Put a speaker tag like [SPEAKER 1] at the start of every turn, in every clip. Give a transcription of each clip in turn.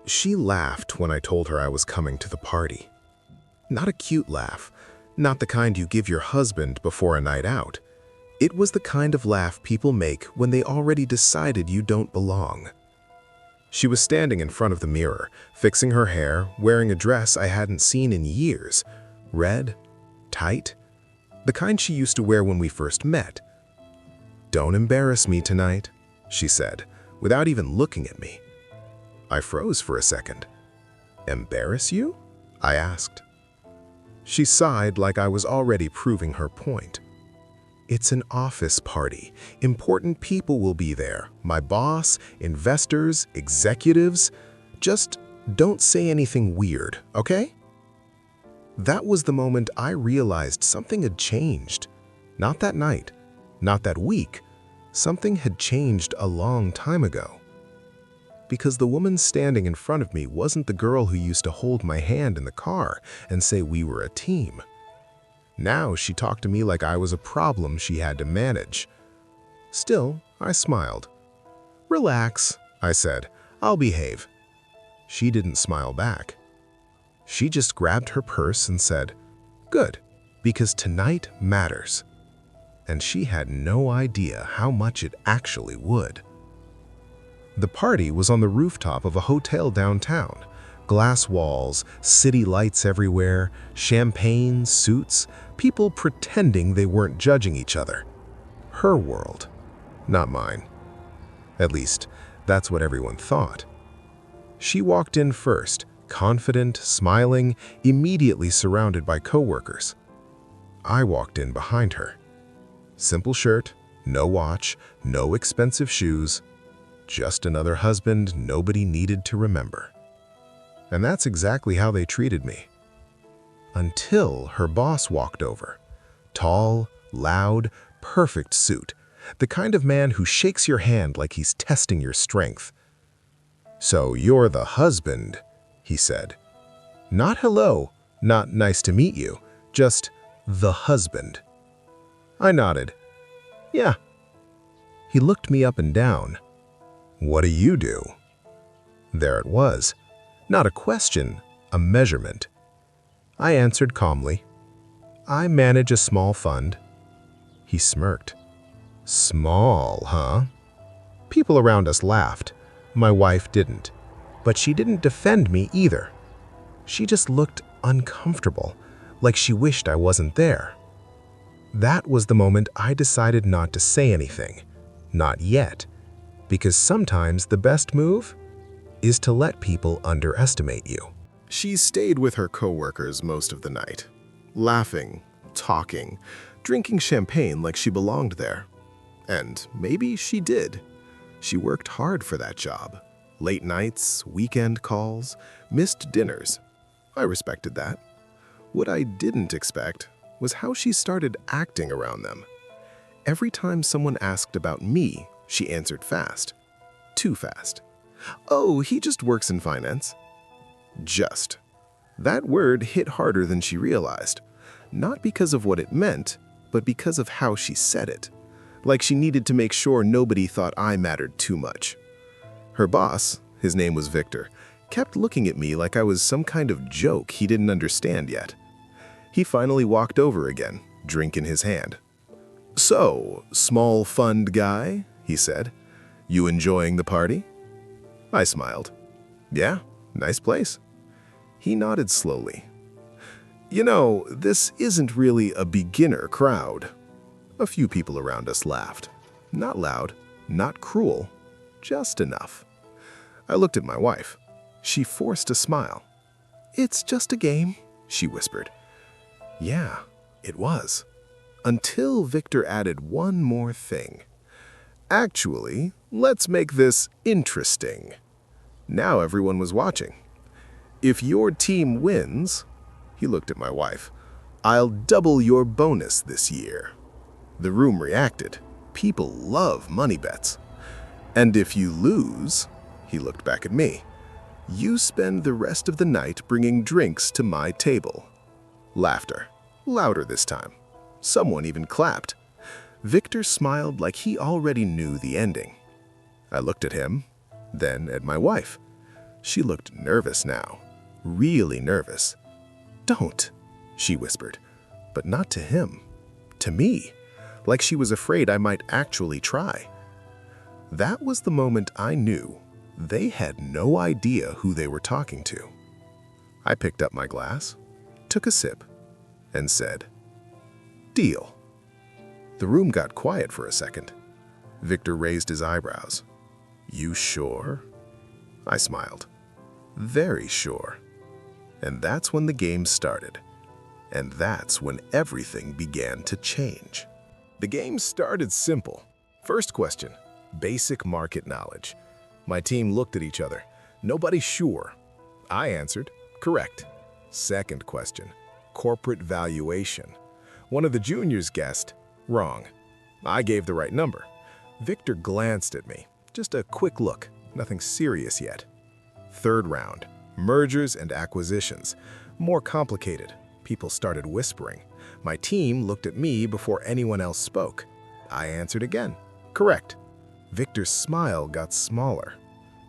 [SPEAKER 1] She laughed when I told her I was coming to the party. Not a cute laugh, not the kind you give your husband before a night out. It was the kind of laugh people make when they already decided you don't belong. She was standing in front of the mirror, fixing her hair, wearing a dress I hadn't seen in years. Red, tight, the kind she used to wear when we first met. "Don't embarrass me tonight," she said, without even looking at me. I froze for a second. "Embarrass you?" I asked. She sighed like I was already proving her point. "It's an office party. Important people will be there. My boss, investors, executives. Just don't say anything weird, okay?" That was the moment I realized something had changed. Not that night, not that week. Something had changed a long time ago. Because the woman standing in front of me wasn't the girl who used to hold my hand in the car and say we were a team. Now she talked to me like I was a problem she had to manage. Still, I smiled. "Relax," I said. "I'll behave." She didn't smile back. She just grabbed her purse and said, "Good, because tonight matters." And she had no idea how much it actually would. The party was on the rooftop of a hotel downtown. Glass walls, city lights everywhere, champagne, suits, people pretending they weren't judging each other. Her world, not mine. At least, that's what everyone thought. She walked in first, confident, smiling, immediately surrounded by coworkers. I walked in behind her. Simple shirt, no watch, no expensive shoes. Just another husband nobody needed to remember. And that's exactly how they treated me. Until her boss walked over. Tall, loud, perfect suit. The kind of man who shakes your hand like he's testing your strength. "So you're the husband," he said. Not hello, not nice to meet you, just the husband. I nodded. "Yeah." He looked me up and down. "What do you do?" There it was. Not a question, a measurement. I answered calmly. "I manage a small fund." He smirked. "Small, huh?" People around us laughed. My wife didn't. But she didn't defend me either. She just looked uncomfortable, like she wished I wasn't there. That was the moment I decided not to say anything. Not yet. Because sometimes the best move is to let people underestimate you. She stayed with her coworkers most of the night, laughing, talking, drinking champagne like she belonged there. And maybe she did. She worked hard for that job. Late nights, weekend calls, missed dinners. I respected that. What I didn't expect was how she started acting around them. Every time someone asked about me, she answered fast. Too fast. "Oh, he just works in finance." Just. That word hit harder than she realized. Not because of what it meant, but because of how she said it. Like she needed to make sure nobody thought I mattered too much. Her boss, his name was Victor, kept looking at me like I was some kind of joke he didn't understand yet. He finally walked over again, drink in his hand. "So, small fund guy," he said. "You enjoying the party?" I smiled. "Yeah, nice place." He nodded slowly. "You know, this isn't really a beginner crowd." A few people around us laughed. Not loud, not cruel, just enough. I looked at my wife. She forced a smile. "It's just a game," she whispered. Yeah, it was. Until Victor added one more thing. "Actually, let's make this interesting." Now everyone was watching. "If your team wins," he looked at my wife, "I'll double your bonus this year." The room reacted. People love money bets. "And if you lose," he looked back at me, "you spend the rest of the night bringing drinks to my table." Laughter. Louder this time. Someone even clapped. Victor smiled like he already knew the ending. I looked at him, then at my wife. She looked nervous now, really nervous. "Don't," she whispered, but not to him, to me, like she was afraid I might actually try. That was the moment I knew they had no idea who they were talking to. I picked up my glass, took a sip, and said, "Deal." The room got quiet for a second. Victor raised his eyebrows. "You sure?" I smiled. "Very sure." And that's when the game started. And that's when everything began to change. The game started simple. First question, basic market knowledge. My team looked at each other. Nobody sure. I answered, correct. Second question, corporate valuation. One of the juniors guessed, wrong. I gave the right number. Victor glanced at me. Just a quick look, nothing serious yet. Third round, mergers and acquisitions. More complicated. People started whispering. My team looked at me before anyone else spoke. I answered again, correct. Victor's smile got smaller.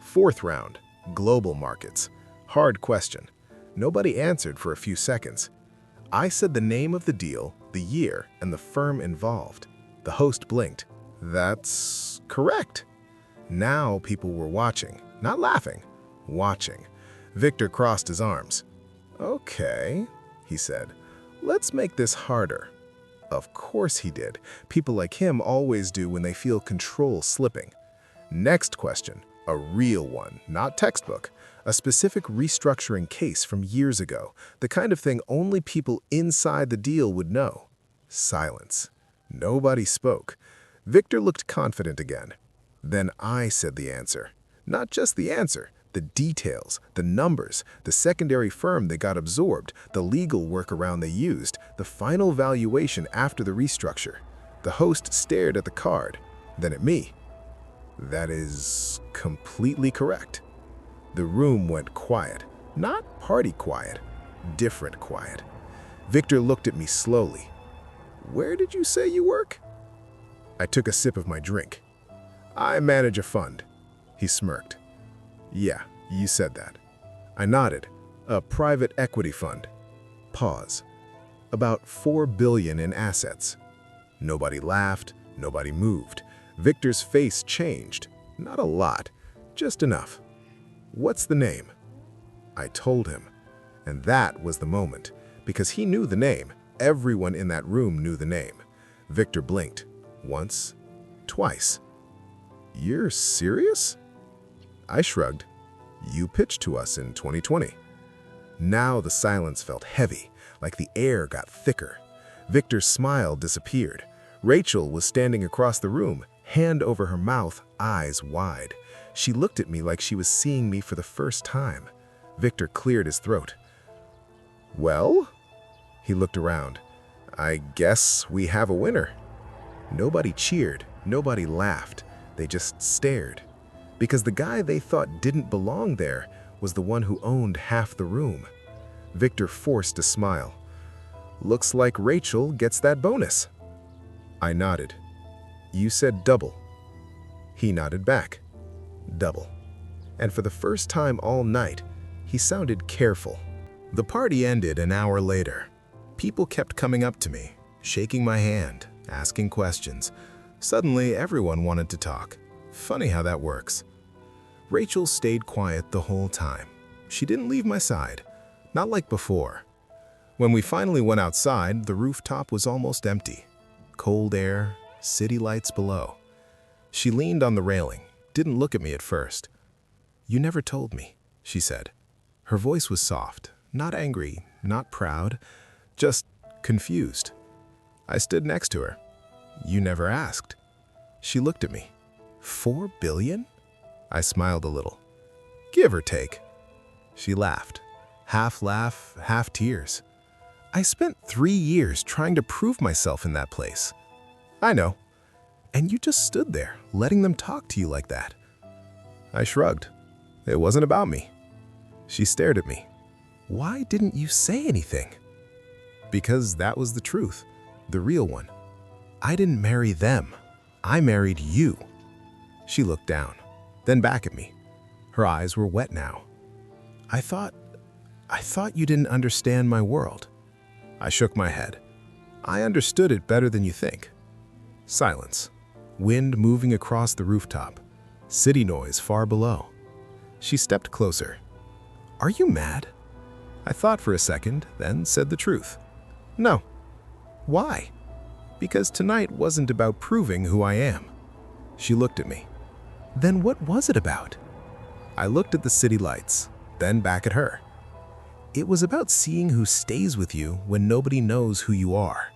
[SPEAKER 1] Fourth round, global markets. Hard question. Nobody answered for a few seconds. I said the name of the deal, the year, and the firm involved. The host blinked. That's correct. Now people were watching, not laughing, watching. Victor crossed his arms. "Okay," he said, "let's make this harder." Of course he did. People like him always do when they feel control slipping. Next question, a real one, not textbook. A specific restructuring case from years ago, the kind of thing only people inside the deal would know. Silence. Nobody spoke. Victor looked confident again. Then I said the answer. Not just the answer, the details, the numbers, the secondary firm that got absorbed, the legal workaround they used, the final valuation after the restructure. The host stared at the card, then at me. That is completely correct. The room went quiet. Not party quiet, different quiet. Victor looked at me slowly. "Where did you say you work?" I took a sip of my drink. "I manage a fund." He smirked. "Yeah, you said that." I nodded. "A private equity fund." Pause. "About $4 billion in assets." Nobody laughed, nobody moved. Victor's face changed. Not a lot, just enough. "What's the name?" I told him. And that was the moment, because he knew the name. Everyone in that room knew the name. Victor blinked. Once, twice. "You're serious?" I shrugged. "You pitched to us in 2020. Now the silence felt heavy, like the air got thicker. Victor's smile disappeared. Rachel was standing across the room, hand over her mouth, eyes wide. She looked at me like she was seeing me for the first time. Victor cleared his throat. "Well?" He looked around. "I guess we have a winner." Nobody cheered, nobody laughed. They just stared. Because the guy they thought didn't belong there was the one who owned half the room. Victor forced a smile. "Looks like Rachel gets that bonus." I nodded. "You said double." He nodded back. Double. And for the first time all night, he sounded careful. The party ended an hour later. People kept coming up to me, shaking my hand, asking questions. Suddenly, everyone wanted to talk. Funny how that works. Rachel stayed quiet the whole time. She didn't leave my side, not like before. When we finally went outside, the rooftop was almost empty. Cold air, city lights below. She leaned on the railing, didn't look at me at first. "You never told me," she said. Her voice was soft, not angry, not proud, just confused. I stood next to her. "You never asked." She looked at me. $4 billion? I smiled a little. "Give or take." She laughed. Half laugh, half tears. "I spent 3 years trying to prove myself in that place." "I know. And you just stood there, letting them talk to you like that." I shrugged. It wasn't about me. She stared at me. "Why didn't you say anything?" Because that was the truth, the real one. I didn't marry them. I married you. She looked down, then back at me. Her eyes were wet now. I thought you didn't understand my world." I shook my head. "I understood it better than you think." Silence. Wind moving across the rooftop. City noise far below. She stepped closer. "Are you mad?" I thought for a second, then said the truth. "No." "Why?" "Because tonight wasn't about proving who I am." She looked at me. "Then what was it about?" I looked at the city lights, then back at her. "It was about seeing who stays with you when nobody knows who you are."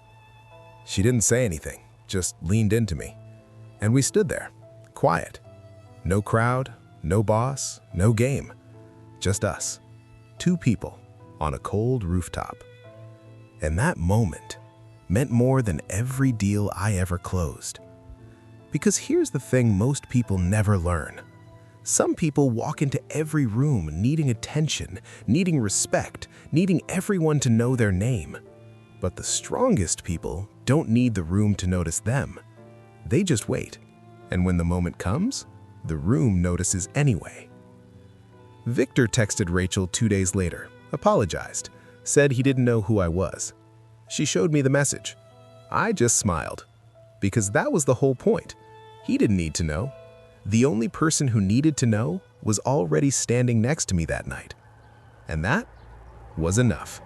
[SPEAKER 1] She didn't say anything, just leaned into me. And we stood there, quiet. No crowd, no boss, no game. Just us. Two people on a cold rooftop. And that moment meant more than every deal I ever closed. Because here's the thing most people never learn. Some people walk into every room needing attention, needing respect, needing everyone to know their name. But the strongest people don't need the room to notice them. They just wait. And when the moment comes, the room notices anyway. Victor texted Rachel 2 days later, apologized, said he didn't know who I was. She showed me the message. I just smiled. Because that was the whole point. He didn't need to know. The only person who needed to know was already standing next to me that night. And that was enough.